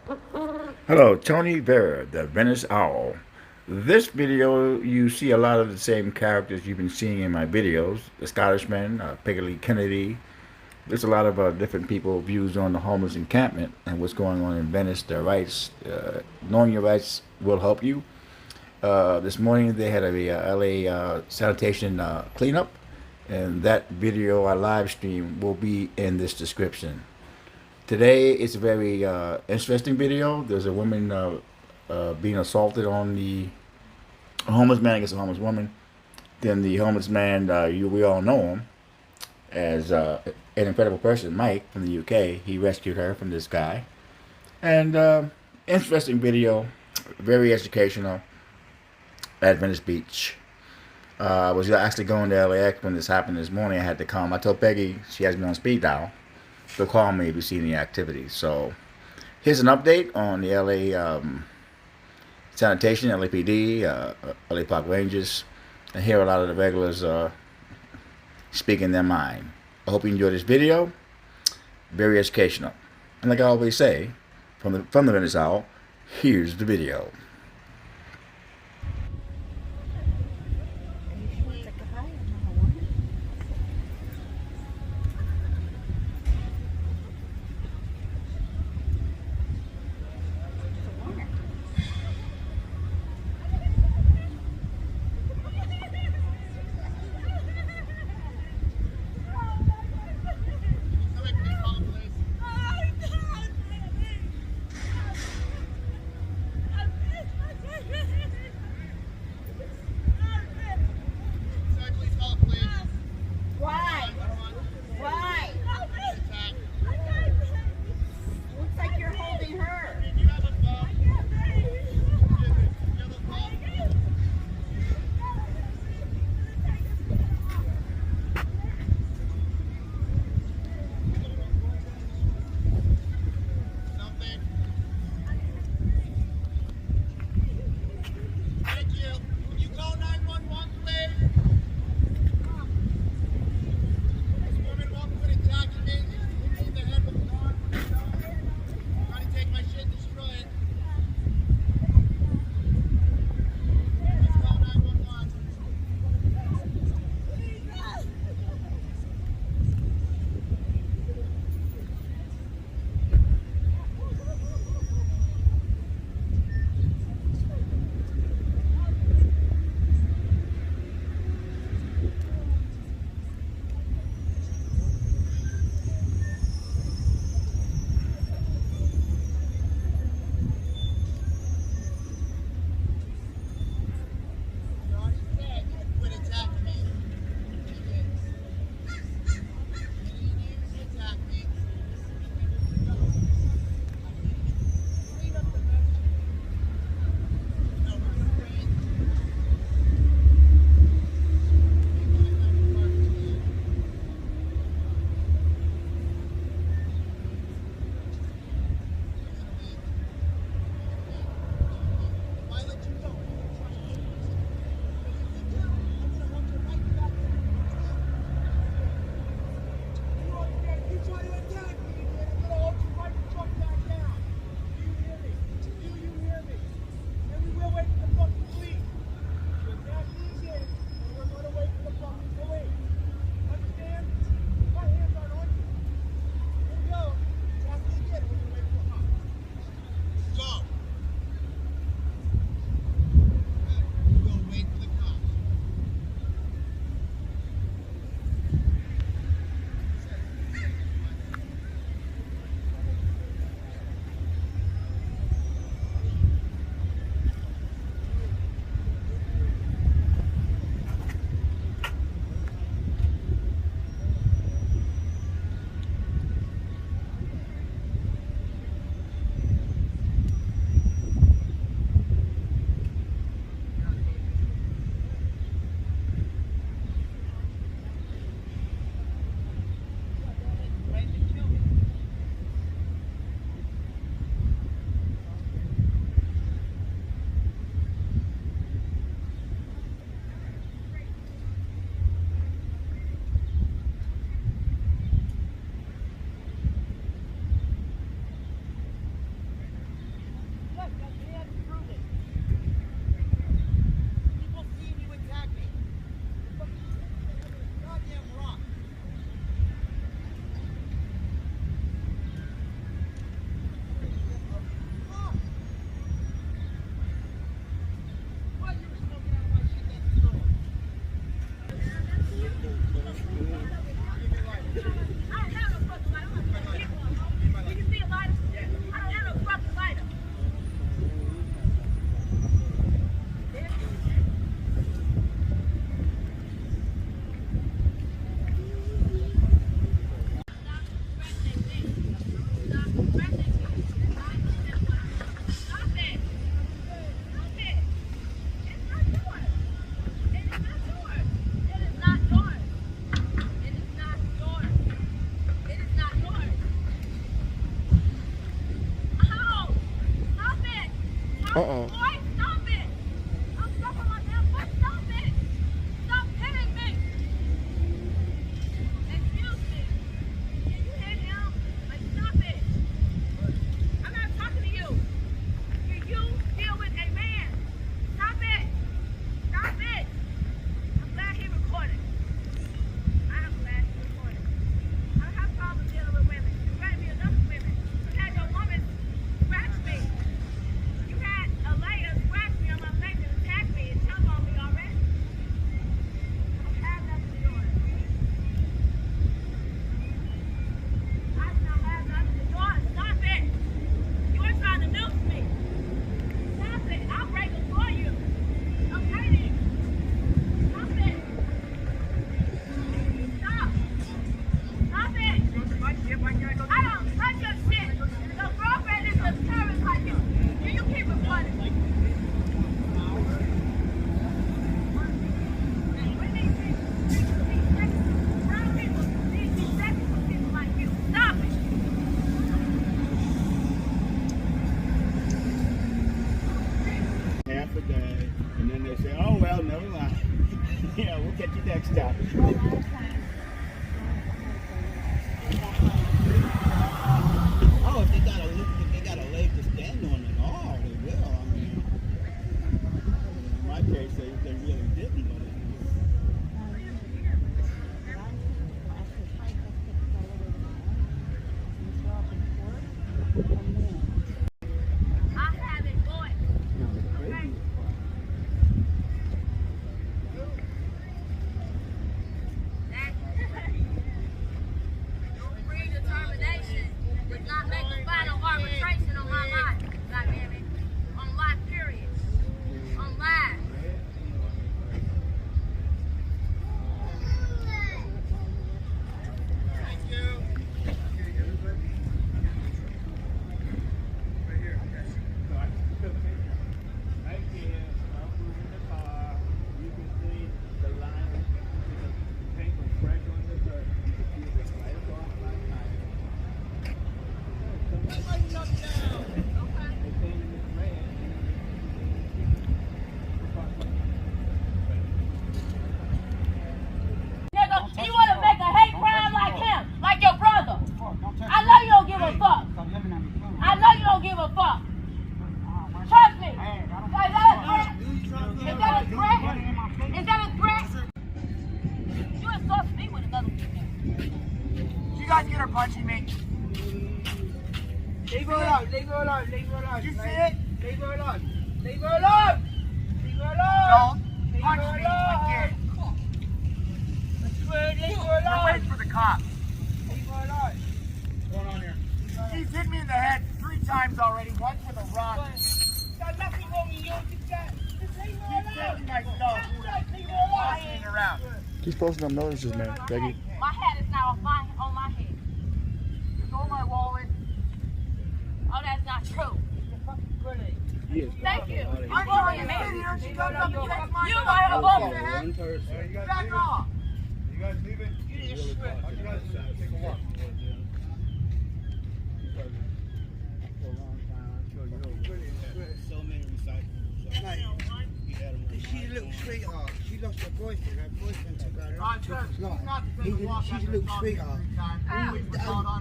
Hello, Tony Vera, the Venice Owl. This video, you see a lot of the same characters you've been seeing in my videos. The Scottishman, Piggly Kennedy. There's a lot of different people views on the homeless encampment and what's going on in Venice. Their rights, knowing your rights will help you. This morning they had a LA sanitation cleanup, and that video I live stream will be in this description. Today it's a very interesting video. There's a woman being assaulted on a homeless man against a homeless woman. Then the homeless man, we all know him as an incredible person, Mike from the UK. He rescued her from this guy. And interesting video, very educational at Venice Beach. I was actually going to LAX when this happened this morning. I had to come. I told Peggy, she has me on speed dial, to call me if you see any activity. So here's an update on the LA Sanitation, LAPD, LA Park Rangers. And here a lot of the regulars speaking their mind. I hope you enjoy this video. Very educational. And like I always say, from the Venice Owl, here's the video. Uh-uh. Boy, stop it! I'm stuck on my damn foot. Stop it! Stop hitting me! Excuse me. Can you hit him? Like, stop it! I'm not talking to you. Can you deal with a man? Stop it! Stop it! I'm glad he recorded. I'm glad he recorded. I don't have problems dealing with women. You threatened me enough with women. You had your woman scratch me. You had a lady scratch me on my leg and attack me and jump on me already. I have nothing to do with it. I do not have nothing to do with it. Stop it! You are trying to nuke me. Stop it! I'll break it for you. Okay then. Stop it! Stop! Stop it! I don't touch your shit. Your girlfriend is a terrorist like you. Do you keep recording? We need brown people. These sexual people like you. Stop it! Half a day, and then they say, oh, well, never mind. Yeah, we'll catch you next time. Oh, if they got a leg to stand on at all, they will. I mean, in my case, they really didn't, but I have a voice. Okay? Predetermination does not make a final arbitration on my life, goddammit. On life, period. On life. Thank you. Right here, I'm moving the car. You can see the line, the paint was fresh on the dirt. You can see it right across my tire. Lighten up now. Okay. The paint is red. Nigga, you want to make a hate crime like him, like your brother. I know you don't give a fuck. I know you don't give a fuck. Trust me. Is that a threat? Is that a threat? Is that a threat? You assault me with another female. You guys get her punching me. Leave her alone, leave her alone, leave her alone. You see it? Leave her alone. Leave her alone! Leave her alone! Don't punch me again. Leave her alone. We're waiting for the cops. Leave her alone. What's going on here? She's hit me in the head 3 times already, once with a rock. Got nothing wrong with you. Just leave her alone. Keep taking my stuff. Leave her alone. Bossing around. He's posting up notices, man. Becky. My hat is now on my head. Stole my wallet. Oh, that's not true. Thank you. I'm trying to sit here. She comes up and takes my You stuff. are a One woman. person. Back off. You guys leaving? You just switch. You guys take a walk. So many recyclables. She's a little sweetheart. She lost her boyfriend. Her boyfriend took her Ron, took sir, his he's life. not to take a walk She's a after little assaulting you sweetheart. 3 times.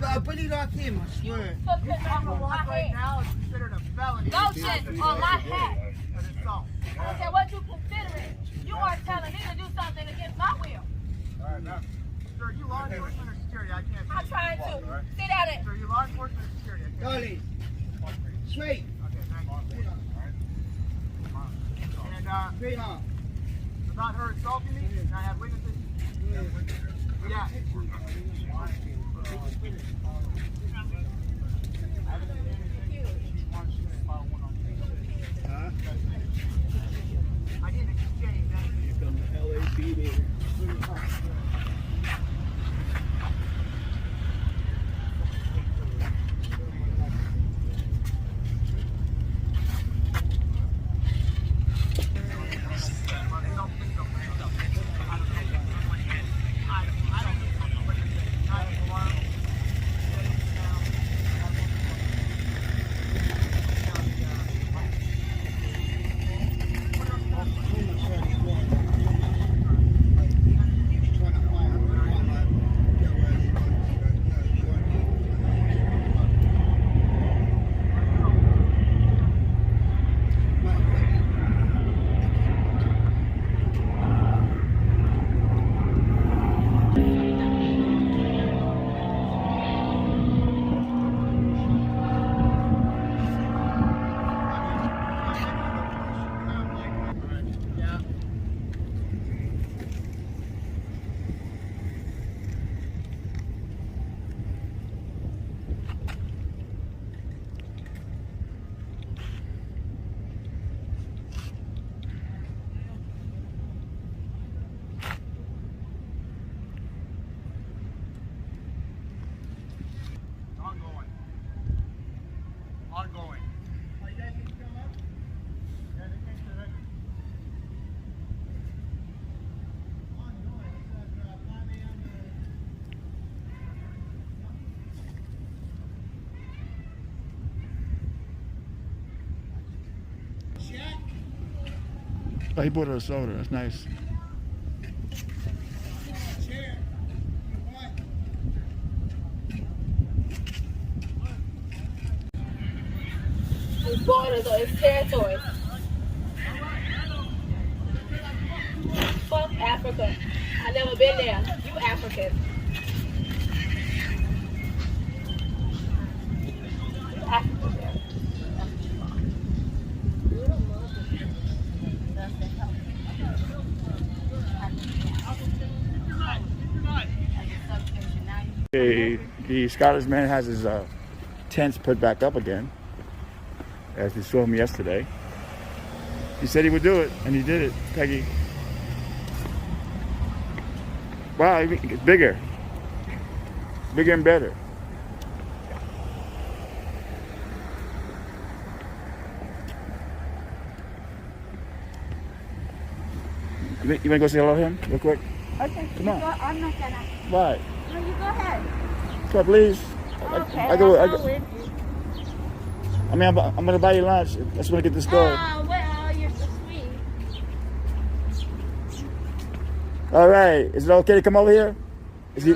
But a bully like him, I swear. Put You this taking a on walk my right head. now is considered a felony. Lotion on my hat. An assault. I said, what you consider it? You are telling me to do something against my will. All right, now. Sir, you law enforcement or security? I can't. I'm trying to. Sit down there. Sir, you law enforcement or security? I can't. Darling, sweet, Okay, thank you. And sweetheart. about her assaulting me, and I have witnesses. Yeah. Huh? I didn't exchange anything. Here comes the LAPD. Oh, he bought her a soda. That's nice. It's borders or it's territory. Fuck Africa. I never been there. You African. You African there. The Scottish man has his tents put back up again, as we saw him yesterday. He said he would do it, and he did it, Peggy. Wow, it's bigger. Bigger and better. You want to go say hello to him real quick? Okay, Come you on. go, I'm not gonna. Why? No, you go ahead. Come on, please. Okay, I go. I'll go with you. I mean, I'm going to buy you lunch. I just want to get this going. Oh, well, you're so sweet. All right. Is it okay to come over here? Is he,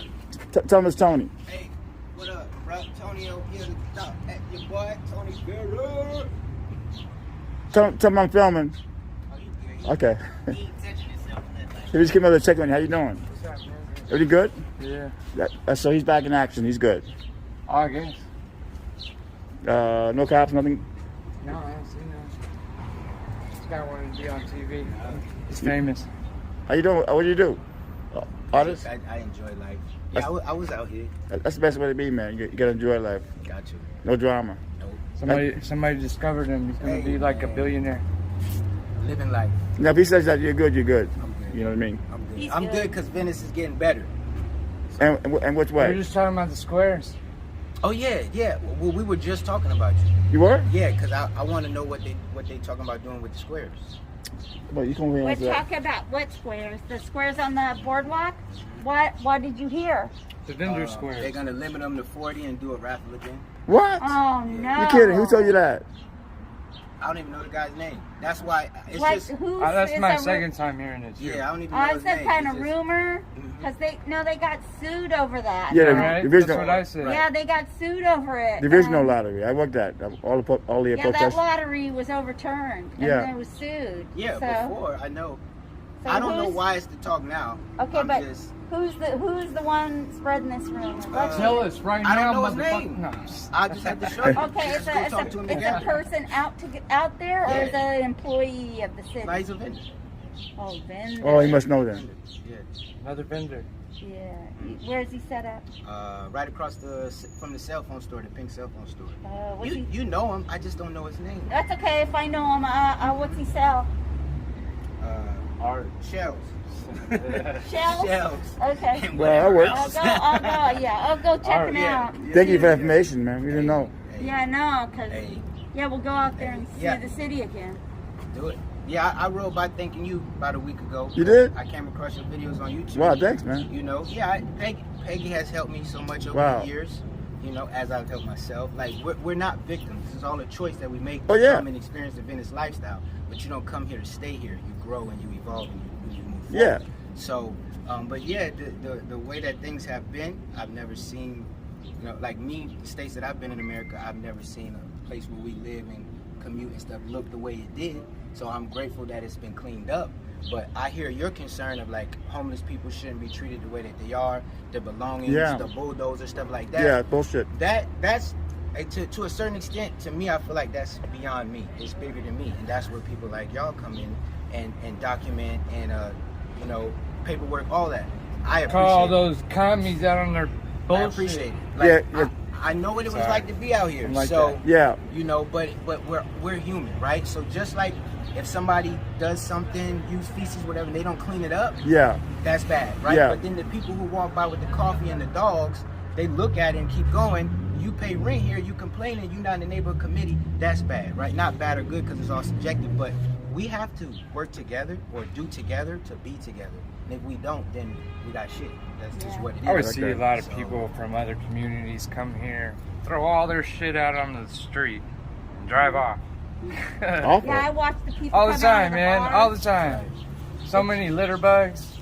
tell him it's Tony. Hey, what up, bro? Tony over here to stop at your boy, Tony Vera. Tell him I'm filming. Oh, you good? Okay. He ain't touching himself nothing. He just came over to check on you. How you doing? What's up, man? Everything good? Yeah. So he's back in action. He's good. I guess. No cops, nothing. No, I haven't seen that. This guy wanted to be on TV. He's famous. How you doing? What do you do? Artist? I enjoy life. Yeah, I was out here. That's the best way to be, man. You gotta enjoy life. Got you. No drama. Nope. Somebody discovered him. He's gonna Hey, be like a man. billionaire. Living life. Now, if he says that you're good, you're good. I'm good. You know what I mean? I'm good. He's I'm good. good because Venice is getting better. And which We were way? just talking about the squares. Oh yeah. Well, we were just talking about you. You were? Yeah, because I want to know what they talking about doing with the squares. Well, you come over here We're and answer that. talking about what squares? The squares on the boardwalk? What did you hear? The vendor They're squares. gonna limit them to 40 and do a raffle again. What? Oh, no. You kidding? Who told you that? I don't even know the guy's name. That's why it's Like, just. who That's is my a second time hearing it. Yeah, I don't even know Oh, his it's name. some kind of It's just- rumor? Mhm. Because they got sued over that. Yeah, Right? the That's original, what I said. Yeah, they got sued over it. the original lottery. I worked that. All the Yeah, that protests. lottery was overturned. And Yeah. then it was sued. Yeah, so, before I know. so I don't know who's- why it's the talk now. Okay, I'm but just, who's the one spreading this rumor? What's Tell us right I now, don't know his motherfucker. name. No. I just had to show you. Okay, Just go talk to him it's a again. person out there, or Yeah. is it an employee of the city? Nah, he's a vendor. Oh, vendor. Oh, he must know then. Yeah. Another vendor. Yeah. Where's he set up? Right across from the cell phone store, the pink cell phone store. What's he? You know him. I just don't know his name. That's okay if I know him. What's he sell? Art. Shells. Shells? Shells. Okay. And Well, that whatever works. else. I'll go. Yeah, I'll go check him Yeah. out. Thank you for the information, man. We didn't know. Hey, Yeah, no, cause Hey, yeah, we'll go out there and see Yeah. the city again. do it. Yeah, I wrote by thanking you about a week ago. You did? I came across your videos on YouTube. Wow, thanks, man. You know, yeah, Peggy has helped me so much over Wow. the years. You know, as I've helped myself. Like we're not victims. This is all a choice that we make Oh, to yeah. come and experience the Venice lifestyle. But you don't come here to stay here. You grow and you evolve and you move forward. Yeah. So, but yeah, the way that things have been, I've never seen. You know, like me, the states that I've been in America, I've never seen a place where we live and commute and stuff look the way it did. So I'm grateful that it's been cleaned up. But I hear your concern of like homeless people shouldn't be treated the way that they are, their belongings, Yeah. the bulldozer, stuff like that. Yeah, bullshit. That's to a certain extent, to me, I feel like that's beyond me. It's bigger than me, and that's where people like y'all come in and document and you know, paperwork, all that. I appreciate Call it. those commies out on their bullshit. I appreciate it. Like, Yeah. I know what it was Sorry. like to be out here. I'm like so that. Yeah. you know, but we're human, right? So just like if somebody does something, use feces, whatever, and they don't clean it up, Yeah. that's bad, right? Yeah. But then the people who walk by with the coffee and the dogs, they look at it and keep going. You pay rent here, you complain, and you're not in the neighborhood committee. That's bad, right? Not bad or good because it's all subjective, but we have to work together or do together to be together. And if we don't, then we got shit. That's just what it is. I would see a lot of So, people from other communities come here, throw all their shit out on the street, and drive off. Awful. Yeah, I watch the people All the come out of time, the man. bars. All the time. So many litter bugs.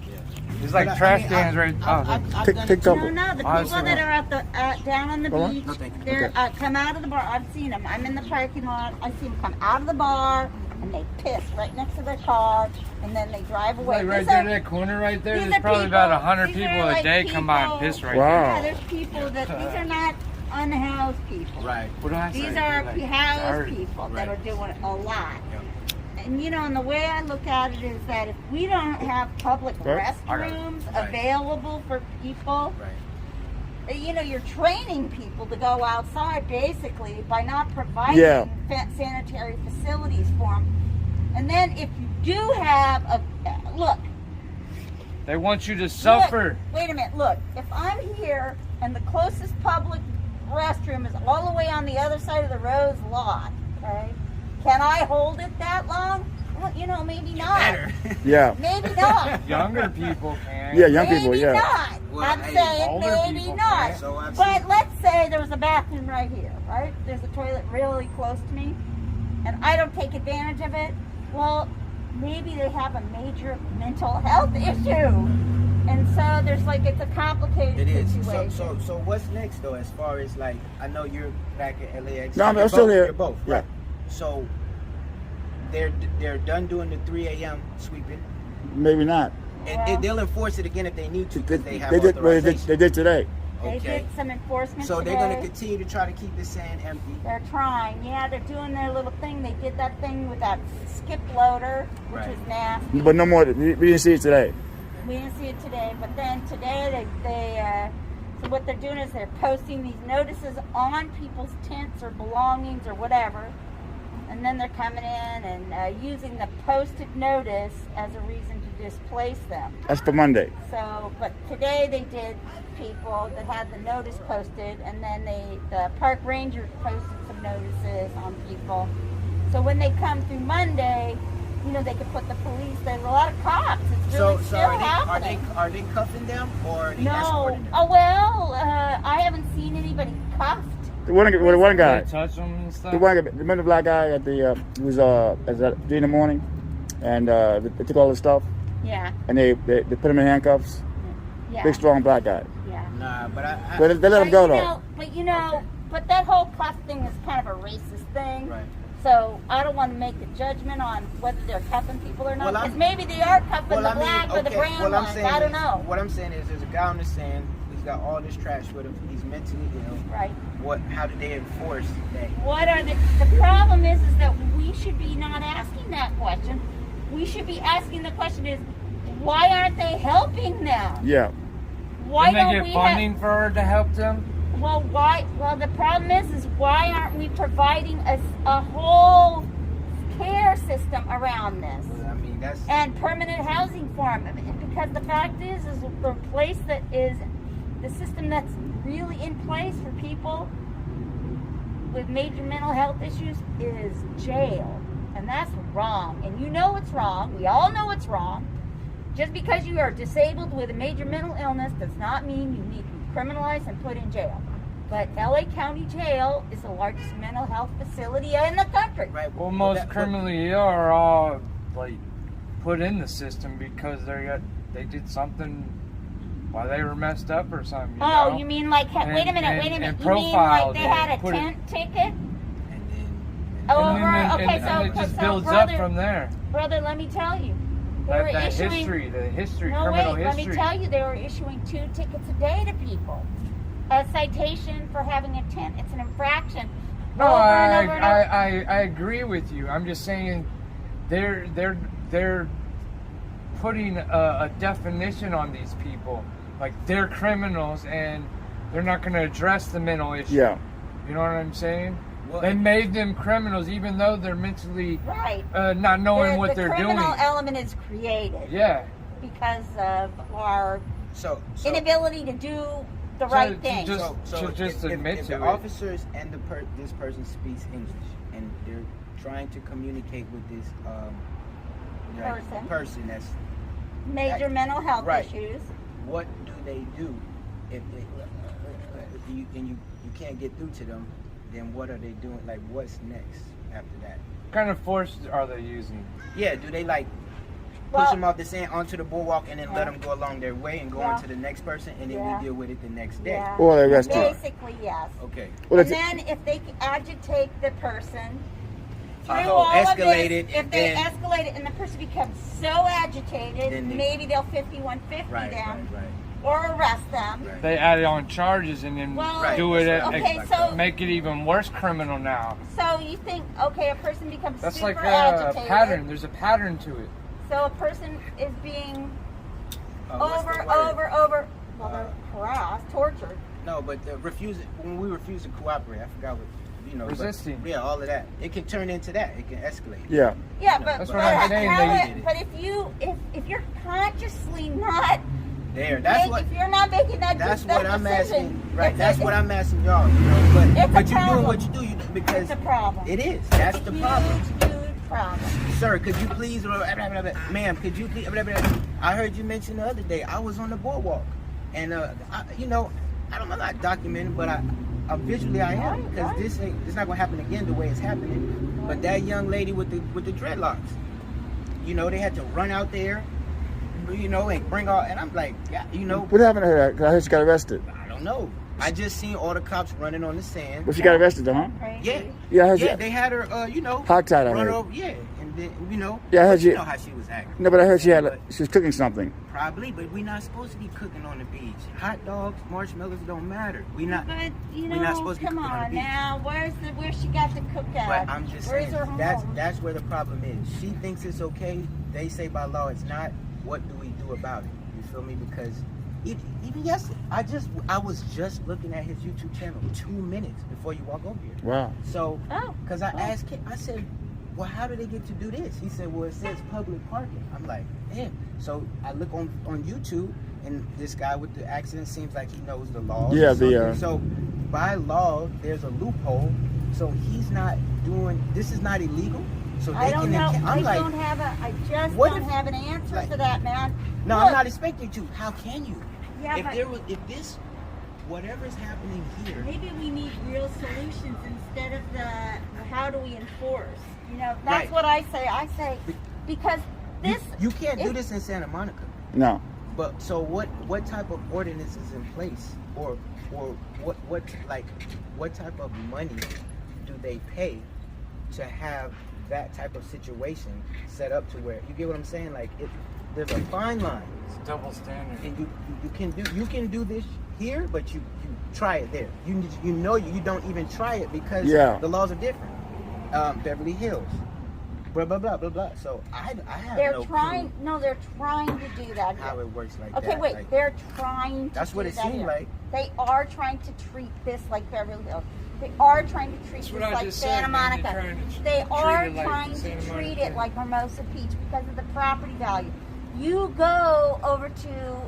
There's like But I trash mean, cans right. I've Pick, done pick it couple. No, no, the people Honestly, that are at the down on the Go on. beach, No, thank you. they're Okay. come out of the bar. I've seen them. I'm in the parking lot. I see them come out of the bar and they piss right next to their car, and then they drive away. Like right These there, are- that corner right there. these There's are probably people- about 100 these people are a like day come by and people- piss right Wow. there. Yeah, there's people that these are not unhoused people. Right. What do I say? These They're are like housed dirty. people that Right. are doing a lot. And you know, and the way I look at it is that if we don't have public Right. restrooms Right. available for people, Right. you know, you're training people to go outside basically by not providing Yeah. sanitary facilities for them. And then if you do have a look, They want you to suffer. Look, wait a minute, look. If I'm here and the closest public restroom is all the way on the other side of the Rose lot, okay? Can I hold it that long? Well, you know, maybe not. Better. Yeah. Maybe not. Younger people can. Yeah, young maybe people, yeah. not. Well, I'm hey, saying older maybe people not. can. So I've But seen- let's say there was a bathroom right here, right? There's a toilet really close to me, and I don't take advantage of it. Well, maybe they have a major mental health issue. And so there's like, it's a complicated It is. situation. So what's next though? As far as like, I know you're back at LAX. No, I'm You're still both- here. You're both. Yeah. Right. So they're done doing the 3 a.m. sweeping, Maybe not. and they'll enforce it again if they need to because they have They did, well, authorization. they did today. They Okay. did some enforcement So today. they're going to continue to try to keep the sand empty. They're trying. Yeah, they're doing their little thing. They did that thing with that skip loader, which Right. was nasty. But no more. We didn't see it today. We didn't see it today, but then today so what they're doing is they're posting these notices on people's tents or belongings or whatever, and then they're coming in and using the posted notice as a reason to displace them. That's for Monday. So, but today they did people that had the notice posted, and then the park rangers posted some notices on people. So when they come through Monday, you know, they could put the police. There's a lot of cops. It's really So still are happening. they cuffing them or are they No. escorting them? Oh well, I haven't seen anybody cuffed. The one guy. They touch them and stuff. The one guy. Remember the black guy at the was at 3 in the morning, and they took all his stuff Yeah, and they put him in handcuffs. yeah, Big strong black guy. yeah. Nah, but I But they let him go though. But you know, but that whole cuff thing is kind of a racist thing. right. So I don't want to make a judgment on whether they're cuffing people or not. Well, Because maybe they are cuffing Well, the I mean, black or the okay, brown what I'm ones. saying I don't is- know. What I'm saying is, there's a guy on the sand. He's got all this trash with him. He's mentally ill. Right. How do they enforce that? What are the problem is that we should be not asking that question. We should be asking the question is, why aren't they helping them? Yeah. Why Didn't don't they we get funding for her to help them? Well, why? Well, the problem is why aren't we providing a whole care system around this I mean, that's and permanent housing for them? Because the fact is the place that is the system that's really in place for people with major mental health issues is jail, and that's wrong. And you know it's wrong. We all know it's wrong. Just because you are disabled with a major mental illness does not mean you need to be criminalized and put in jail. But LA County Jail is the largest mental health facility in the country. right. Well, most that- criminally ill are all like put in the system because they did something while they were messed up or something. You Oh, know? you mean like, wait a minute. And You mean like profiled they it, had a put it- tent ticket? And then, Oh, And then- okay, and it just so builds brother, up from there. Brother, let me tell you. They were That issuing, history, the history, No, criminal wait, history. let me tell you, they were issuing 2 tickets a day to people. A citation for having a tent. It's an infraction. No, Over and over and over. I agree with you. I'm just saying they're putting a definition on these people. Like they're criminals and they're not going to address the mental issue. Yeah. You know what I'm saying? Well, They made them criminals even though they're mentally Right. not knowing what the they're doing. criminal element is created Yeah. because of our so inability to do the right to thing. just- so just admit if to the it. officers and this person speaks English and they're trying to communicate with this person that's Major mental health Right. issues. what do they do if you can't get through to them? then what are they doing? Like, what's next after that? What kind of force are they using? Yeah, do they like push Well- them off the sand onto the boardwalk and then let them go along their way and go Yeah. on to the next person, and then Yeah. we deal with it the next day? Yeah. Or they arrest you. Basically, yes. Okay. Well, And that's- then if they agitate the person through Uh-oh, all escalate of this, it, if they then- escalate it and the person becomes so agitated, Then they- maybe they'll 5150 Right, them right, or arrest them. right. They add on charges and then Well, Right, do it, that's right. Okay, so make it even worse criminal now. so you think, okay, a person becomes That's super like a agitated. pattern. There's a pattern to it. So a person is being What's the word? over. Well, they're harassed, tortured. No, but when we refuse to cooperate, I forgot what, you know. but- Resisting. yeah, all of that. It can turn into that. It can escalate. Yeah. Yeah, No, but that's but what I'm saying, they- but if you're consciously not, There. That's what. if you're not making that, That's that what I'm decision, asking. Right. it's That's a, what I'm asking y'all. You know, but It's a but you're doing problem. what you do. Because It's a problem. it is. That's the problem. Huge problem. Sir, could you please, ma'am, could you please, I heard you mention the other day, I was on the boardwalk, and I'm not documenting, but visually I am, because it's not gonna happen again the way it's happening. But that young lady with the dreadlocks, they had to run out there, and bring all, and I'm like, yeah, What happened to her? 'Cause I heard she got arrested. I don't know. I just seen all the cops running on the sand. But she got arrested, though, huh? Crazy. Yeah. Yeah, I heard Yeah, you. they had her, Hogtied, I run heard. over, yeah, and then, Yeah, I heard you you. know how she was acting. No, but I heard she But- was cooking something. Probably, but we're not supposed to be cooking on the beach. Hot dogs, marshmallows don't matter. We not. But We're not supposed to be come cooking on the on beach. now. Where she got to cook at? But I'm just Where's saying her home? that's where the problem is. She thinks it's okay. They say by law it's not. What do we do about it? You feel me? Because even yesterday, I was just looking at his YouTube channel 2 minutes before you walk over here. Wow. So, Oh. because I asked him, I said, well, how do they get to do this? He said, well, it says public parking. I'm like, damn. So I look on YouTube, and this guy with the accent seems like he knows the laws. Yeah, or the, something. So by law, there's a loophole. So he's not doing, this is not illegal. So they I don't know. I'm like, I just what don't if- have an answer like- for that, man. no, Look, I'm not expecting you. How can you? Yeah, but Whatever's happening here, maybe we need real solutions instead of the how do we enforce? That's Right. what I say. I say because this you can't do if- this in Santa Monica. No. But so what type of ordinance is in place, or what type of money do they pay to have that type of situation set up to where, you get what I'm saying? Like, there's a fine line, It's double standard. and you can do this here, but you try it there. You don't even try it because Yeah. the laws are different. Beverly Hills, blah blah blah blah blah. So I have they're no trying. clue No, they're trying to do that. how it works like Okay, that. wait. Like, They're trying to that's what do it that seemed here. like. They are trying to treat this like Beverly Hills. They are trying to treat That's this what I like just Santa said, man. Monica. They're trying to They treat are it like trying Santa to treat Monica. it like Hermosa Beach because of the property value. You go over to,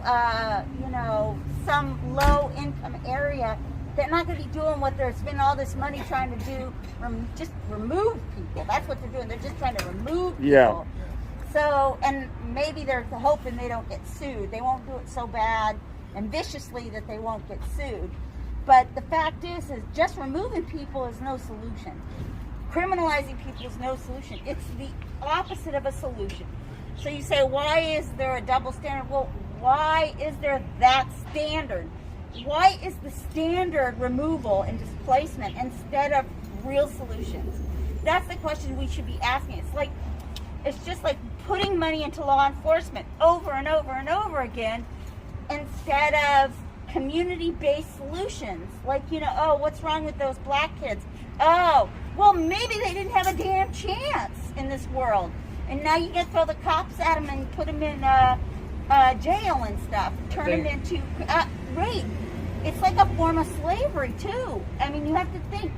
some low income area, they're not going to be doing what they're spending all this money trying to do, just remove people. That's what they're doing. They're just trying to remove people. Yeah. So, and maybe they're hoping they don't get sued. They won't do it so bad and viciously that they won't get sued. But the fact is just removing people is no solution. Criminalizing people is no solution. It's the opposite of a solution. So you say, why is there a double standard? Well, why is there that standard? Why is the standard removal and displacement instead of real solutions? That's the question we should be asking. It's just like putting money into law enforcement over and over and over again instead of community-based solutions. Like, oh, what's wrong with those black kids? Oh, well, maybe they didn't have a damn chance in this world. And now you can throw the cops at them and put them in jail and stuff. Turn them into rape. It's like a form of slavery, too. I mean, you have to think.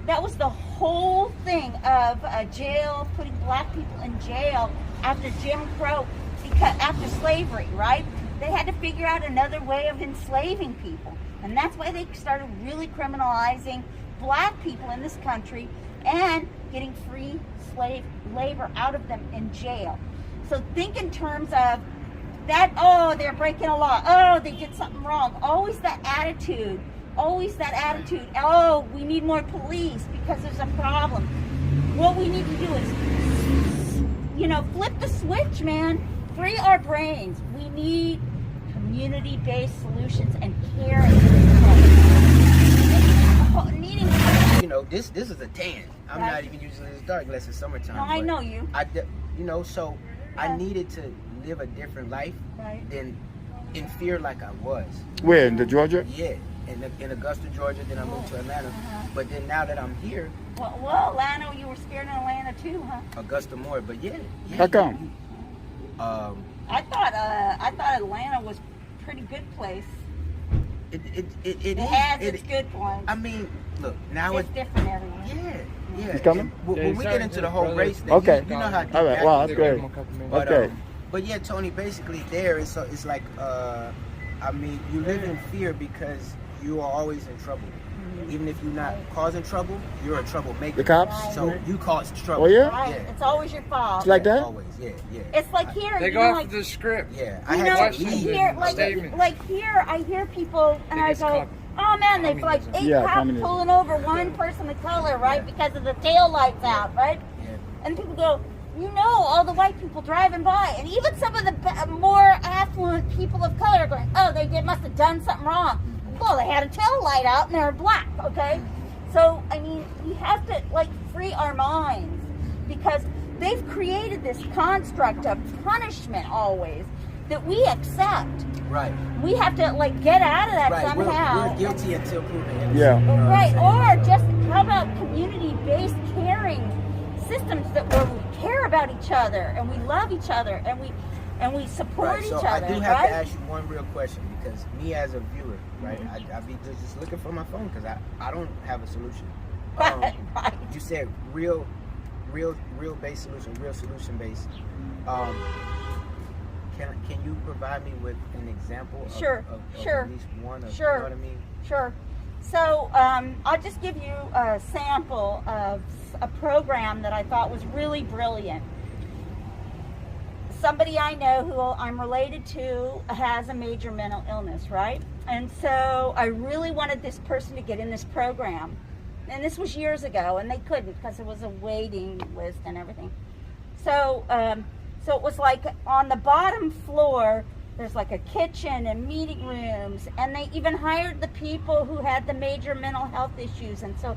That was the whole thing of jail, putting black people in jail after Jim Crow, after slavery, right? They had to figure out another way of enslaving people. And that's why they started really criminalizing black people in this country and getting free slave labor out of them in jail. So think in terms of that, oh, they're breaking a law. Oh, they did something wrong. Always that attitude always that attitude, oh, we need more police because there's a problem. What we need to do is, you know, flip the switch, man. Free our brains. We need community-based solutions and caring. Needing. You know, this is a tan. I'm Right. not even usually this dark unless it's summertime. No, I but know you. you know, so I Yeah. needed to live a different life Right. than in fear like I was. Where, in the Georgia? Yeah, in Augusta, Georgia. Then I moved to Atlanta. But then now that I'm here, Well, Atlanta, you were scared in Atlanta too, huh? Augusta more. But yeah. How come? I thought Atlanta was a pretty good place. It It is. has its good points. I mean, look, now It's different everywhere. Yeah. He's coming? And when we get into the whole race thing, Okay. you know how deep All right. that Wow, is. that's great. But, Okay. but yeah, Tony, basically there it's like I mean, you live in fear because you are always in trouble. Even if you're not causing trouble, you're a troublemaker. The cops? So you cause trouble. Oh, yeah? Right. It's always your fault. It's like that? Always, yeah. It's like here. They you go know, after like, the script. Yeah, I you had know, to leave. here, Statements. like here, I hear people and I Biggest go, cop- oh man, they've like communism. 8 Yeah, cops communism. pulling over one person of color, right, Yeah. because of the tail lights out, right? Yeah. And people go, you know, all the white people driving by, and even some of the more affluent people of color are going, oh, must have done something wrong. Well, they had a tail light out and they're black, okay? So, I mean, we have to, like, free our minds because they've created this construct of punishment always that we accept. Right. We have to, like, get out of that Right. somehow. We're guilty until proven innocent. Yeah. You know what I'm Right, saying? or just how about community-based caring systems where we care about each other and we love each other and we support Right, so each other, I do have right? to ask you one real question because me as a viewer, right, I be just looking for my phone because I don't have a solution. Right. You said real based solution, real solution based. Can you provide me with an example of, Sure, of sure, at least one of sure. you know what I mean? Sure. So I'll just give you a sample of a program that I thought was really brilliant. Somebody I know who I'm related to has a major mental illness, right? And so I really wanted this person to get in this program. And this was years ago, and they couldn't because there was a waiting list and everything. So it was like on the bottom floor, there's like a kitchen and meeting rooms, and they even hired the people who had the major mental health issues, and so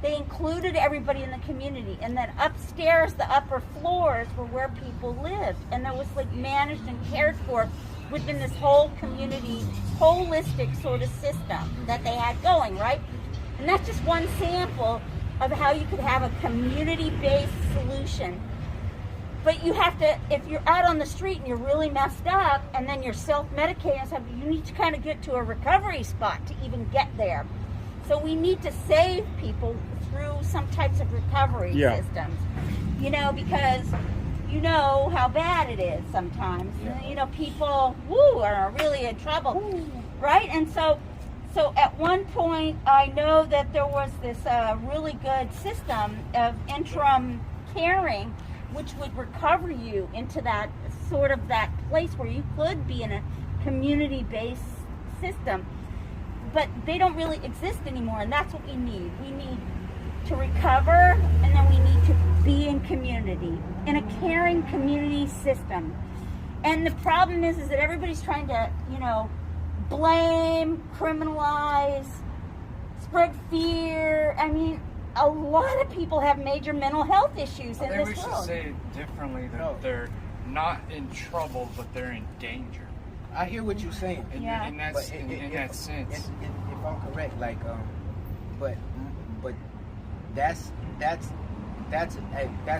they included everybody in the community. And then upstairs, the upper floors were where people lived, and that was like managed and cared for within this whole community, holistic sort of system that they had going, right? And that's just one sample of how you could have a community-based solution. But you have to, if you're out on the street and you're really messed up and then you're self-medicating and stuff, you need to kind of get to a recovery spot to even get there. So we need to save people through some types of recovery systems, you know, because you know how bad it is sometimes. You know, people, are really in trouble, right? And so at one point, I know that there was this really good system of interim caring, which would recover you into that sort of that place where you could be in a community-based system. But they don't really exist anymore, and that's what we need. We need to recover, and then we need to be in community, in a caring community system. And the problem is that everybody's trying to, blame, criminalize, spread fear. I mean, a lot of people have major mental health issues in I think this we should world. say it differently, that they're not in trouble, but they're in danger. I hear what you're saying. In that But in that sense. If I'm correct, like, but that's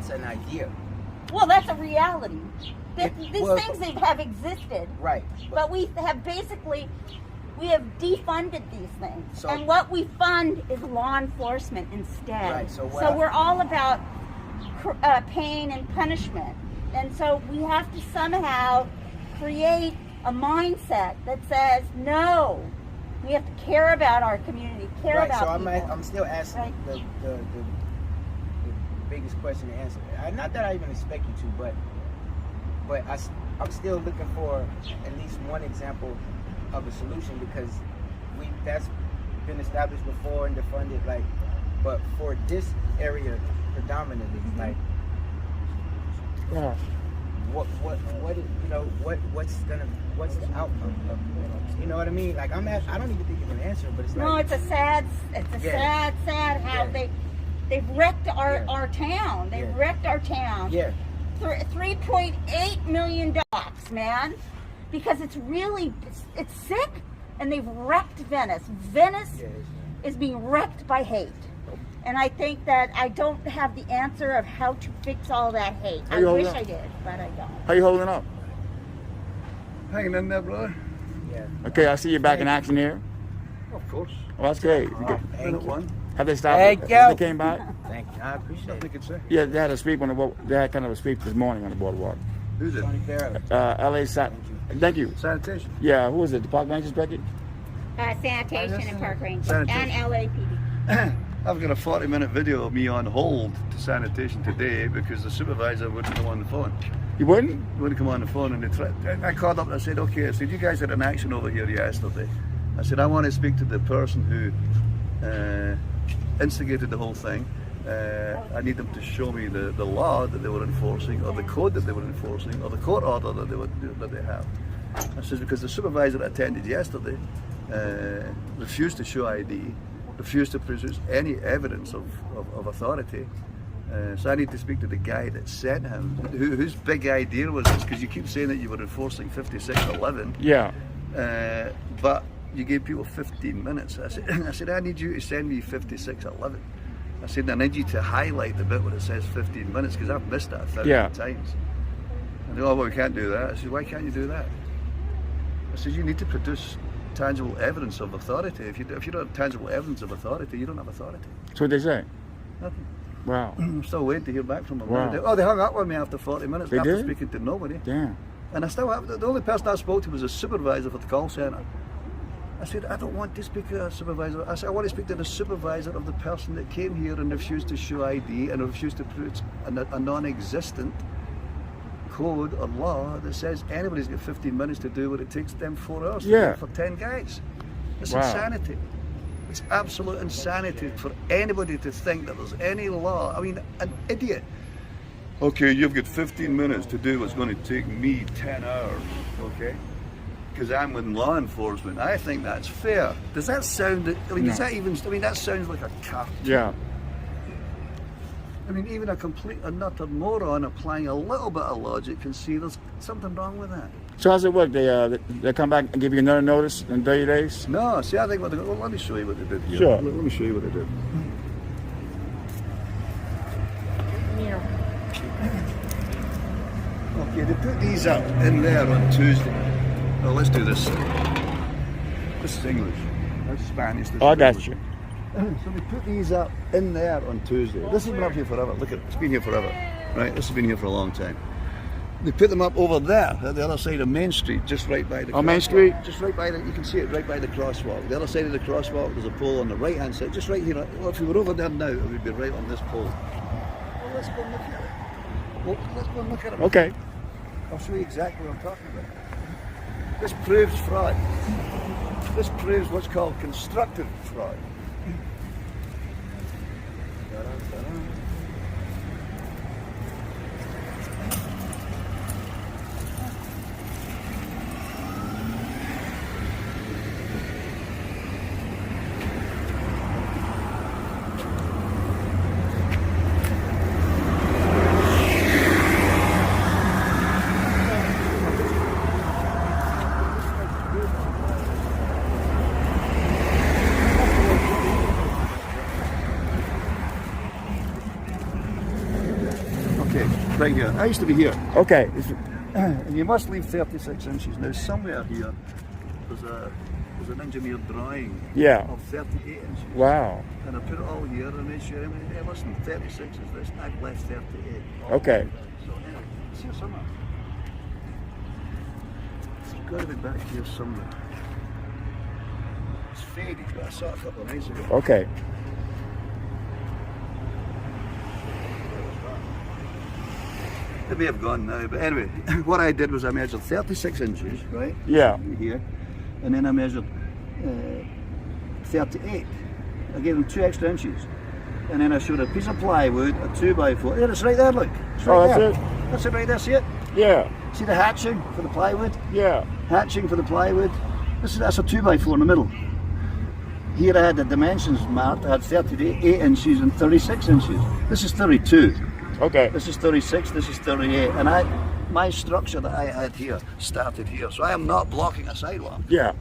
an idea, Well, that's a reality. These well- things have existed, right? but we have defunded these things. So- And what we fund is law enforcement instead. Right, so what so I- we're all about pain and punishment. And so we have to somehow create a mindset that says, no, we have to care about our community, care Right. about So people. I'm still asking Right. the biggest question to answer. Not that I even expect you to, but I'm still looking for at least one example of a solution because been established before and defunded, like, but for this area predominantly, like, Yeah. what is, you know, what's the outcome of, you know what I mean? Like, I don't even think you can answer, but it's like, No, it's a sad how Yeah. they've wrecked our Yeah. our town. They've Yeah. wrecked our town. yeah, $3.8 million, man, because it's sick, and they've wrecked Venice. Venice yeah, is being wrecked by hate. And I think that I don't have the answer of how to fix all that hate. I you wish holding I up? did, but I don't. How you holding up? Hanging in there, brother. yeah. Okay, I see you back in action here. Of course. Well, that's great. You get- Thank you. One. Have they stopped? Thank Have you. They came by? Thank you. I appreciate Nothing it. could say. Yeah, they had a sweep on the they had kind of a sweep this morning on the boardwalk. Who's it? Tony Vera. LA Sat. Thank you. Sanitation. Yeah, who was it? The park manager's Becky? Sanitation and park ranger Sanitation. and LAPD. I've got a 40-minute video of me on hold to sanitation today because the supervisor wouldn't come on the phone. You wouldn't? He wouldn't come on the phone, and I called up and I said, okay, I said, you guys had an action over here yesterday. I said, I want to speak to the person who instigated the whole thing. I need them to show me the law that they were enforcing, or the code that they were enforcing, or the court order that they have. I said, because the supervisor that attended yesterday refused to show ID, refused to produce any evidence of authority. So I need to speak to the guy that sent him, whose big idea was this, because you keep saying that you were enforcing 5611, Yeah. but you gave people 15 minutes. I said, I need you to send me 5611. I said, I need you to highlight the bit where it says 15 minutes, because I've missed that 1,000 times. And they go, oh, well, we can't do that. I said, why can't you do that? I said, you need to produce tangible evidence of authority. If you don't have tangible evidence of authority, you don't have authority. That's what they say. Nothing. Wow. I'm still waiting to hear back from them. Wow. Oh, they hung up on me after 40 minutes They after did? speaking to nobody. Damn. And I still have, the only person I spoke to was a supervisor for the call centre. I said, I don't want to speak to a supervisor. I said, I want to speak to the supervisor of the person that came here and refused to show ID and refused to put a non-existent code or law that says anybody's got 15 minutes to do what it takes them 4 hours to Yeah. do for 10 guys. It's Wow. insanity. It's absolute insanity for anybody to think that there's any law. I mean, an idiot. Okay, you've got 15 minutes to do what's going to take me 10 hours, okay? Because I'm with law enforcement. I think that's fair. Does that sound, I mean, does No. that even, I mean, that sounds like a cartoon. Yeah. I mean, even a complete and utter moron applying a little bit of logic can see there's something wrong with that. So how's it work? They come back and give you another notice in 30 days? No, see, I think what they, well, let me show you what they did here. Sure. Let me show you what they did. Okay, they put these up in there on Tuesday. Well, let's do this. This is English. That's Spanish. This Oh, I is got English. you. So they put these up in there on Tuesday. This has been up here forever. Look at it. It's been here forever. Right? This has been here for a long time. They put them up over there at the other side of Main Street, just right by the On Main crosswalk. Street? Just right by the, you can see it right by the crosswalk. The other side of the crosswalk, there's a pole on the right hand side, just right here. Well, if we were over there now, it would be right on this pole. Well, let's go and look at it. Well, let's go and look at it. Okay. I'll show you exactly what I'm talking about. This proves fraud. This proves what's called constructive fraud. Okay, right here. I used to be here. Okay. And you must leave 36 inches. Now somewhere here there's an engineered drawing Yeah. of 38 inches. Wow. And I put it all here and made sure, hey, listen, 36 is this, I've left 38. Okay. So anyway, it's here somewhere. It's got to be back here somewhere. It's faded, but I saw it a couple of nights ago. Okay. It may have gone now, but anyway, what I did was I measured 36 inches, right? Yeah. Here, and then I measured 38. I gave them 2 extra inches. And then I showed a piece of plywood, a 2x4. There, it's right there, look. It's right Oh, that's there. it? That's it right there, see it? Yeah, See the hatching for the plywood? yeah. Hatching for the plywood. That's a 2x4 in the middle. Here I had the dimensions marked. I had 38 inches and 36 inches. This is 32. Okay. This is 36. This is 38. And my structure that I had here started here. So I am not blocking a sidewalk. Yeah.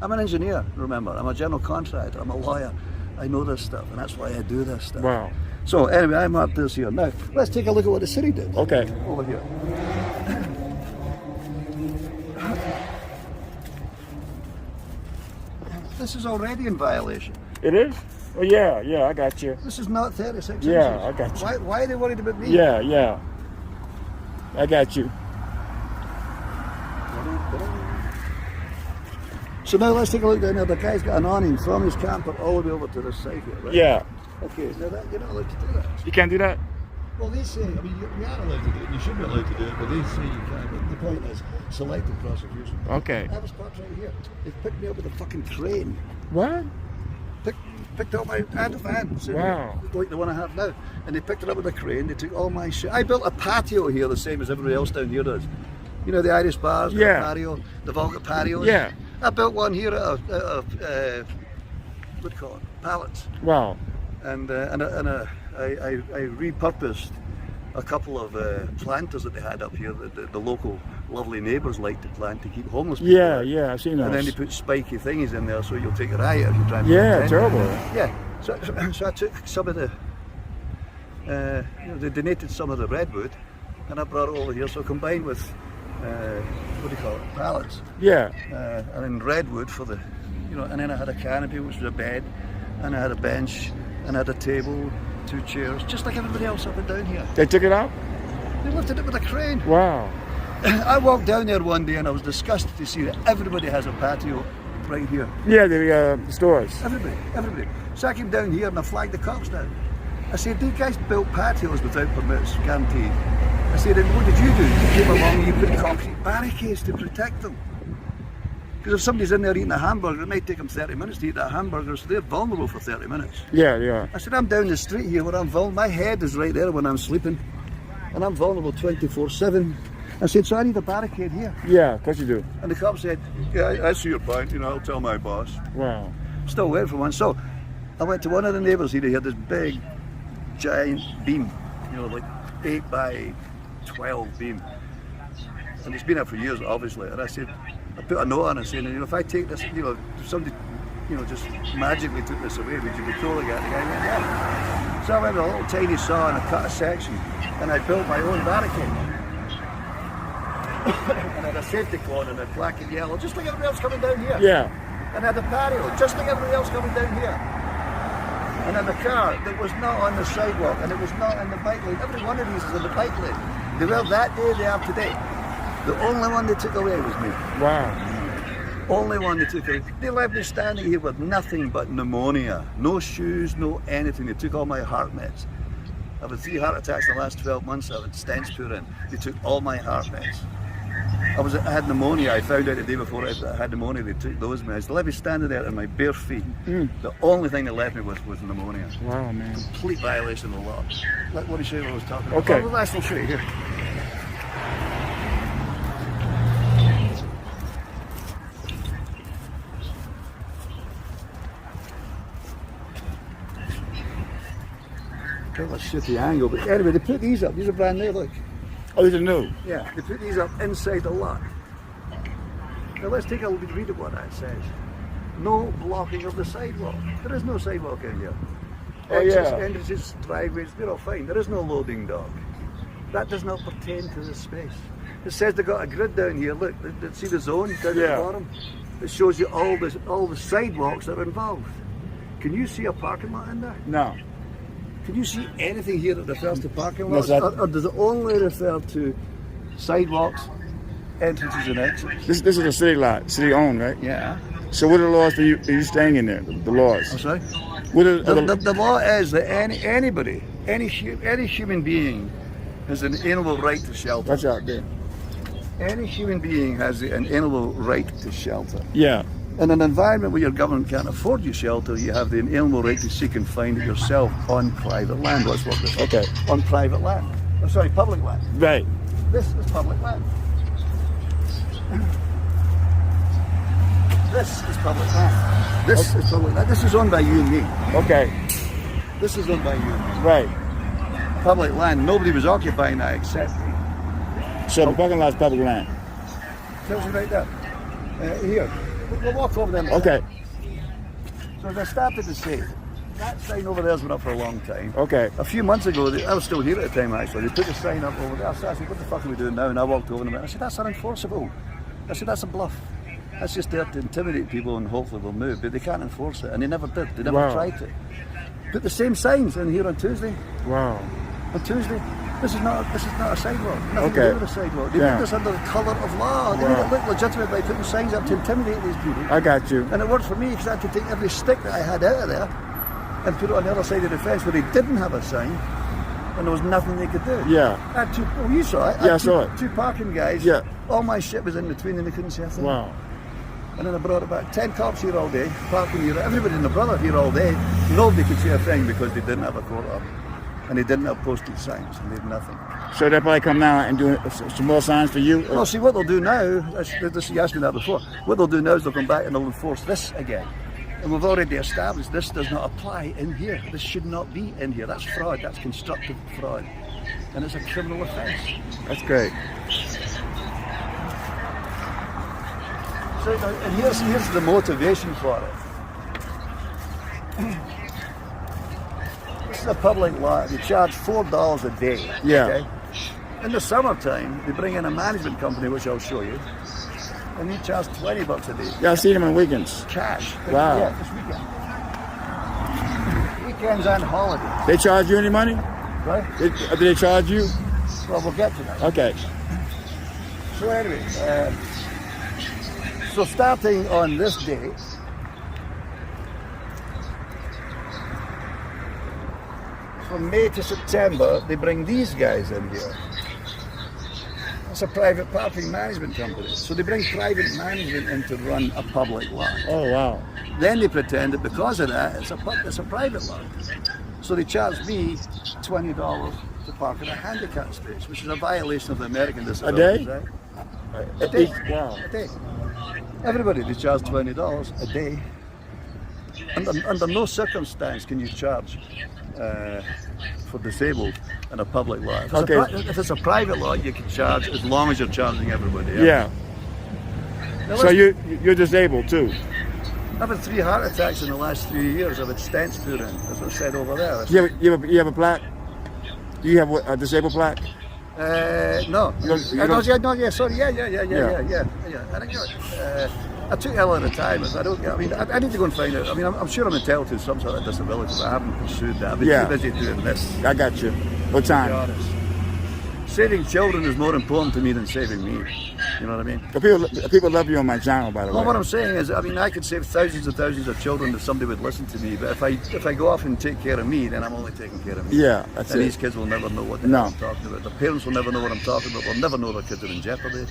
I'm an engineer, remember. I'm a general contractor. I'm a lawyer. I know this stuff, and that's why I do this stuff. Wow. So anyway, I marked this here. Now, let's take a look at what the city did. Okay. Over here. This is already in violation. It is? Oh, yeah, yeah, I got you. This is not 36 Yeah, inches. I got you. Why are they worried about me? Yeah, yeah. I got you. So now let's take a look down there. The guy's got an awning from his camper all the way over to the side here, right? Yeah. Okay, now that, you're not allowed to do that. You can't do that? Well, they say, I mean, you are allowed to do it, you should be allowed to do it, but they say you can't. But the point is, selective prosecution. Okay. I was parked right here. They picked me up with a fucking crane. What? Picked up my, I had a van, so Wow. like the one I have now, and they picked it up with a crane. They took all my shit. I built a patio here the same as everybody else down here does. You know the Irish bars, got Yeah. a patio, they've all got patios. Yeah. I built one here out of what do you call it, pallets, Wow. and I repurposed a couple of planters that they had up here that the local lovely neighbours like to plant to keep homeless people Yeah, out. yeah, I've seen those. And then they put spiky thingies in there so you'll take a riot if you try and Yeah, pretend. terrible. Yeah, so I took some of the, they donated some of the redwood, and I brought it over here. So combined with, what do you call it, pallets, Yeah. and then redwood for the, and then I had a canopy, which was a bed, and I had a bench, and I had a table, 2 chairs, just like everybody else up and down here. They took it out? They lifted it with a crane. Wow. I walked down there one day and I was disgusted to see that everybody has a patio right here. Yeah, the stores. Everybody. So I came down here and I flagged the cops down. I said, these guys built patios without permits, guaranteed. I said, and what did you do? You came along and you put concrete barricades to protect them. Because if somebody's in there eating a hamburger, it might take them 30 minutes to eat that hamburger, so they're vulnerable for 30 minutes. Yeah, yeah. I said, I'm down the street here where I'm vulnerable. My head is right there when I'm sleeping, and I'm vulnerable 24/7. I said, so I need a barricade here. Yeah, of course you do. And the cop said, yeah, I see your point, I'll tell my boss. Wow. Still waiting for one. So I went to one of the neighbours here. He had this big, giant beam, like 8 by 12 beam. And it's been up for years, obviously. And I said, I put a note on it saying, if I take this, if somebody, just magically took this away, would you be cool again? The guy went, yeah. So I went with a little tiny saw and I cut a section, and I built my own barricade. And I had a safety cone and a black and yellow, just like everybody else coming down here. Yeah. And I had a patio, just like everybody else coming down here. And I had a car that was not on the sidewalk, and it was not in the bike lane. Every one of these is in the bike lane. They were that day, they are today. The only one they took away was me. Wow. Only one they took away. They left me standing here with nothing but pneumonia. No shoes, no anything. They took all my heart meds. I've had 3 heart attacks in the last 12 months. I've had stents put in. They took all my heart meds. I had pneumonia. I found out the day before I had pneumonia. They took those meds. They left me standing there on my bare feet. The only thing they left me with was pneumonia. Wow, man. Complete violation of the law. Let me show you what I was talking about. Okay. Well, let's show you here. Let's shoot the angle. But anyway, they put these up. These are brand new. Look. Oh, these are new. Yeah, they put these up inside the lot. Now let's take a read of what that says. No blocking of the sidewalk. There is no sidewalk in here. Oh, yeah. Entrances, driveways, they're all fine. There is no loading dock. That does not pertain to this space. It says they've got a grid down here. Look, see the zone down at the bottom? It shows you all the sidewalks that are involved. Can you see a parking lot in there? No. Can you see anything here that refers to parking No, lots? that- Or does it only refer to sidewalks, entrances and exits? This is a city lot, city owned, right? Yeah. So what are the laws for you staying in there? The laws. I'm sorry? What are The law is that anybody, any human being has an inalienable right to shelter. Watch out there. Any human being has an inalienable right to shelter. Yeah. In an environment where your government can't afford you shelter, you have the inalienable right to seek and find it yourself on private land. Let's work this out. Okay. On private land. Oh, sorry, public land. Right. This is public land. This is public land. This is public land. This is owned by you and me. Okay. This is owned by you and me. Right. Public land. Nobody was occupying that except me. So the parking lot's public land. Tells you right there. Here. We'll walk over them. Okay. So as I started to say, that sign over there's been up for a long time. Okay. A few months ago, I was still here at the time actually, they put a sign up over there. So I said, what the fuck are we doing now? And I walked over and I said, that's unenforceable. I said, that's a bluff. That's just there to intimidate people and hopefully they'll move, but they can't enforce it. And they never did. They never Wow. tried to. Put the same signs in here on Tuesday. Wow. On Tuesday. This is not a sidewalk. Nothing Okay. to do with a sidewalk. They Yeah. did this under the colour of law. They Wow. made it look legitimate by putting signs up to intimidate these people. I got you. And it worked for me because I had to take every stick that I had out of there and put it on the other side of the fence where they didn't have a sign and there was nothing they could do. Yeah. I had two, oh, you saw it. Yeah, I had saw it. Two parking guys. Yeah. All my shit was in between and they couldn't see a thing. Wow. And then I brought it back. 10 cops here all day, parking here. Everybody and the brother here all day. Nobody could see a thing because they didn't have a court up. And they didn't have posted signs and they had nothing. So they'll probably come now and do some more signs for you? Well, see, what they'll do now, you asked me that before, what they'll do now is they'll come back and they'll enforce this again. And we've already established this does not apply in here. This should not be in here. That's fraud. That's constructive fraud. And it's a criminal offence. That's great. So, and here's the motivation for it. This is a public lot. They charge $4 a day. Yeah. Okay? In the summertime, they bring in a management company, which I'll show you, and they charge $20 a day. Yeah, I see them on weekends. Cash. Wow. Yeah, this weekend. Weekends and holidays. They charge you any money? Right? Do they charge you? Well, we'll get to that. Okay. So anyway, so starting on this day, from May to September, they bring these guys in here. It's a private parking management company. So they bring private management in to run a public lot. Oh, wow. Then they pretend that because of that, it's a private lot. So they charge me $20 to park in a handicap space, which is a violation of the American Disabilities day? Act. A day. Wow. A day. Everybody, they charge $20 a day. Under no circumstance can you charge for disabled in a public lot. If it's, if it's a private lot, you can charge as long as you're charging everybody. Yeah. Now So you're disabled too? I've had 3 heart attacks in the last 3 years. I've had stents put in, as I said over there. You have a plaque? Do you have a disabled plaque? No. You don't- Sorry. Yeah. I think I took L at a time. I need to go and find out. I mean, I'm sure I'm entitled to some sort of disability, but I haven't pursued that. I've been too busy doing this. I got you. What To be time? honest. Saving children is more important to me than saving me. You know what I mean? People love you on my channel, by the Well, way. what I'm saying is, I could save thousands and thousands of children if somebody would listen to me. But if I go off and take care of me, then I'm only taking care of me. Yeah, that's And it. these kids will never know what the hell I'm talking about. Their parents will never know what I'm talking about. They'll never know their kids are in jeopardy.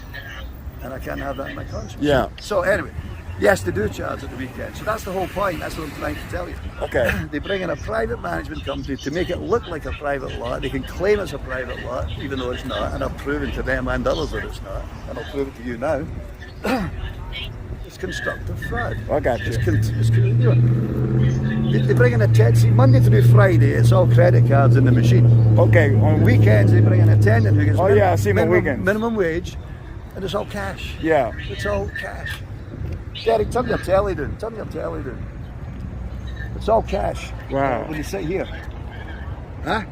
And I can't have that in my conscience. Yeah. So anyway, yes, they do charge at the weekend. So that's the whole point. That's what I'm trying to tell you. Okay. They bring in a private management company to make it look like a private lot. They can claim it's a private lot, even though it's not. And I've proven to them and others that it's not. And I'll prove it to you now. It's constructive fraud. I got you. They bring in a taxi Monday through Friday. It's all credit cards in the machine. Okay. On weekends, they bring in a attendant who gets I see them on weekends. minimum wage, and it's all cash. Yeah. It's all cash. Derek, turn your telly down. Turn your telly down. It's all cash. Wow. When you sit here. Huh?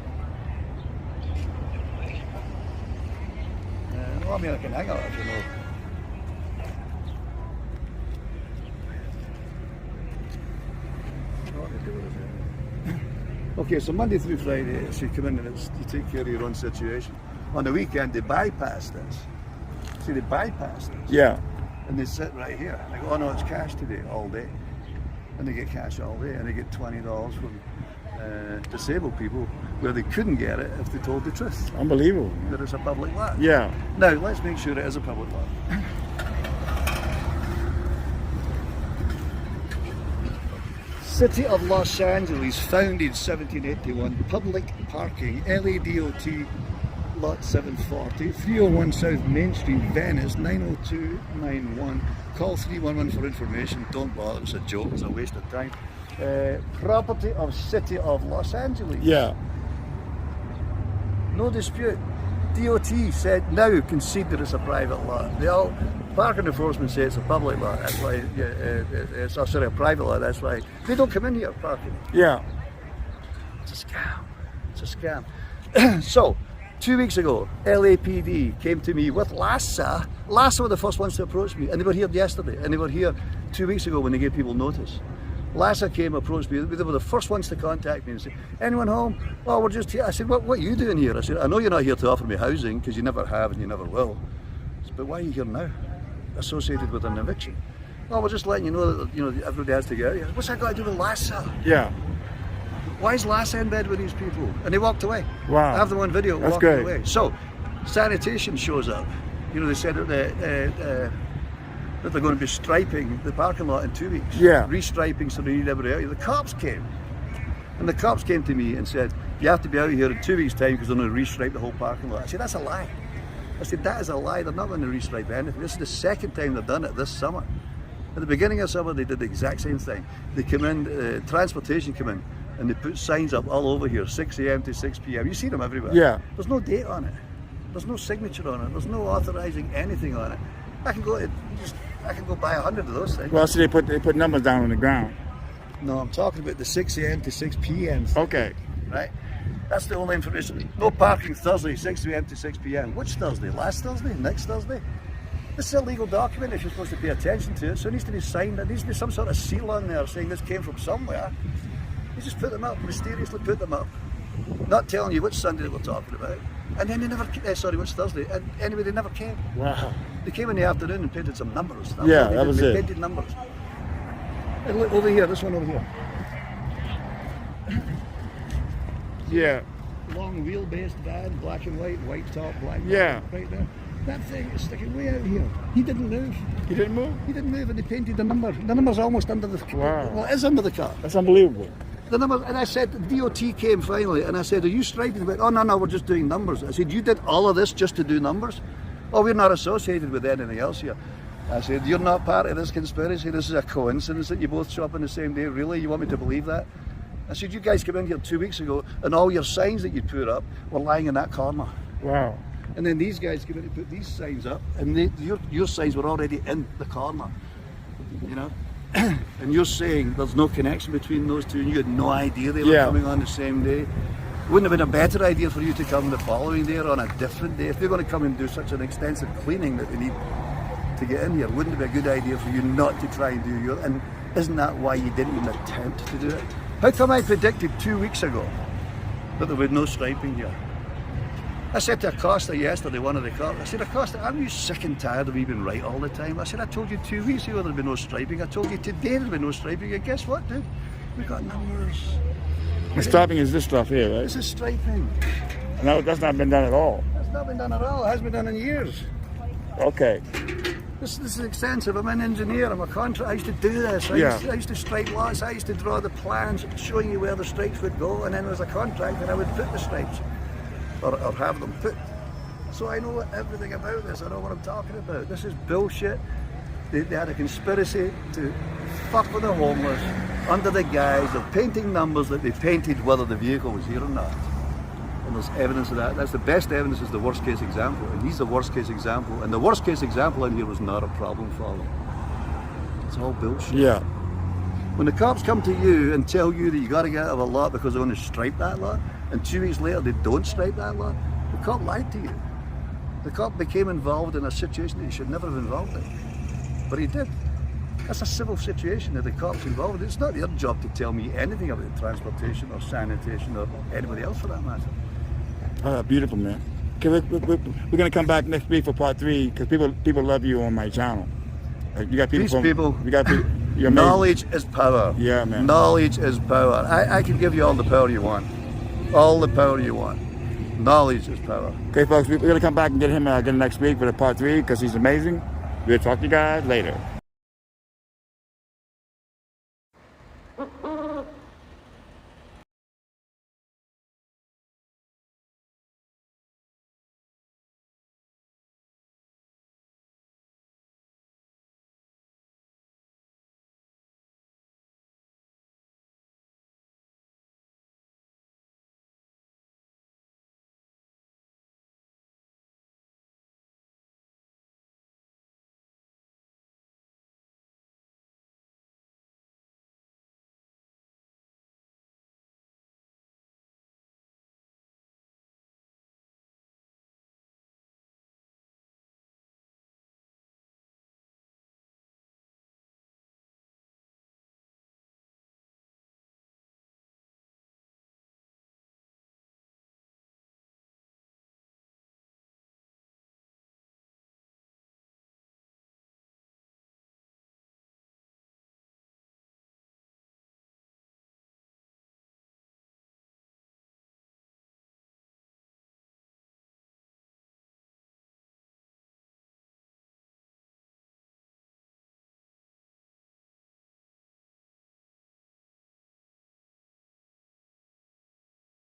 Well, I mean, I can hang out if you know. Okay, so Monday through Friday, so you come in and you take care of your own situation. On the weekend, they bypass this. See, they bypass this. Yeah. And they sit right here. They go, oh no, it's cash today, all day. And they get cash all day, and they get $20 from disabled people where they couldn't get it if they told the truth. Unbelievable. That it's a public lot. Yeah. Now, let's make sure it is a public lot. City of Los Angeles, founded 1781, public parking, LADOT, lot 740, 301 South Main Street, Venice, 90291. Call 311 for information. Don't bother, it's a joke, it's a waste of time. Property of City of Los Angeles. Yeah. No dispute. DOT said now concede that it's a private lot. They all, parking enforcement say it's a public lot. That's why it's a private lot. That's why they don't come in here parking. Yeah. It's a scam. It's a scam. So, 2 weeks ago, LAPD came to me with LASA. LASA were the first ones to approach me, and they were here yesterday, and they were here 2 weeks ago when they gave people notice. LASA came, approached me. They were the first ones to contact me and say, anyone home? Oh, we're just here. I said, what are you doing here? I said, I know you're not here to offer me housing, because you never have and you never will. I said, but why are you here now? Associated with an eviction. Oh, we're just letting you know that everybody has to get out here. What's that got to do with LASA? Yeah. Why is LASA in bed with these people? And they walked away. Wow. I have them on video That's walking great. away. So, Sanitation shows up. They said that they're going to be striping the parking lot in 2 weeks. Yeah. Restriping so they need everybody out here. The cops came. And the cops came to me and said, you have to be out here in 2 weeks' time because they're going to restripe the whole parking lot. I said, that's a lie. I said, that is a lie. They're not going to restripe anything. This is the second time they've done it this summer. At the beginning of summer, they did the exact same thing. They come in, transportation come in, and they put signs up all over here, 6 a.m. to 6 p.m. You see them everywhere. Yeah. There's no date on it. There's no signature on it. There's no authorizing anything on it. I can go buy 100 of those things. Well, see, they put numbers down on the ground. No, I'm talking about the 6 a.m. to 6 p.m. Okay. Right? That's the only information. No parking Thursday, 6 a.m. to 6 p.m. Which Thursday? Last Thursday? Next Thursday? This is a legal document if you're supposed to pay attention to it, so it needs to be signed. There needs to be some sort of seal on there saying this came from somewhere. You just put them up, mysteriously put them up, not telling you which Sunday we're talking about. And then they never, which Thursday. And anyway, they never came. Wow. They came in the afternoon and painted some numbers. Yeah, that was they it. painted numbers. And look over here, this one over here. Yeah. Long wheelbase van, black and white top, black. Yeah. Right there. That thing is sticking way out here. He didn't move. He didn't move? He didn't move, and they painted the number. The number's almost under the car. Wow. Well, it is under the car. That's unbelievable. The number, and I said, the DOT came finally, and I said, are you striping? He went, oh, no, we're just doing numbers. I said, you did all of this just to do numbers? Oh, we're not associated with anything else here. I said, you're not part of this conspiracy. This is a coincidence that you both show up on the same day. Really? You want me to believe that? I said, you guys came in here 2 weeks ago, and all your signs that you put up were lying in that corner. Wow. And then these guys came in and put these signs up, and your signs were already in the corner, and you're saying there's no connection between those two, and you had no idea they were coming on the same day. Wouldn't have been a better idea for you to come the following day or on a different day? If they're going to come and do such an extensive cleaning that they need to get in here, wouldn't it be a good idea for you not to try and do your, and isn't that why you didn't even attempt to do it? How come I predicted 2 weeks ago that there would be no striping here? I said to Acosta yesterday, one of the cops, I said, Acosta, aren't you sick and tired of you being right all the time? I said, I told you 2 weeks ago there'd be no striping. I told you today there'd be no striping. And guess what, dude? We got numbers. The striping is this stuff here, right? This is striping. No, that's not been done at all. That's not been done at all. It hasn't been done in years. Okay. This is extensive. I'm an engineer. I'm a contractor. I used to do this. I used to stripe lots. I used to draw the plans showing you where the stripes would go, and then as a contractor I would put the stripes. Or have them put. So I know everything about this. I know what I'm talking about. This is bullshit. They had a conspiracy to fuck with the homeless under the guise of painting numbers that they painted whether the vehicle was here or not. And there's evidence of that. That's the best evidence, is the worst case example. And he's the worst case example. And the worst case example in here was not a problem for them. It's all bullshit. Yeah. When the cops come to you and tell you that you got to get out of a lot because they're going to stripe that lot, and 2 weeks later they don't stripe that lot, the cop lied to you. The cop became involved in a situation that he should never have involved in. But he did. That's a civil situation that the cop's involved in. It's not their job to tell me anything about transportation or sanitation or anybody else for that matter. Beautiful, man. Okay, we're going to come back next week for part 3 because people love you on my channel. You got people. You got people. Knowledge is power. Yeah, man. Knowledge is power. I can give you all the power you want. All the power you want. Knowledge is power. Okay, folks, we're going to come back and get him again next week for the part 3 because he's amazing. We'll talk to you guys later.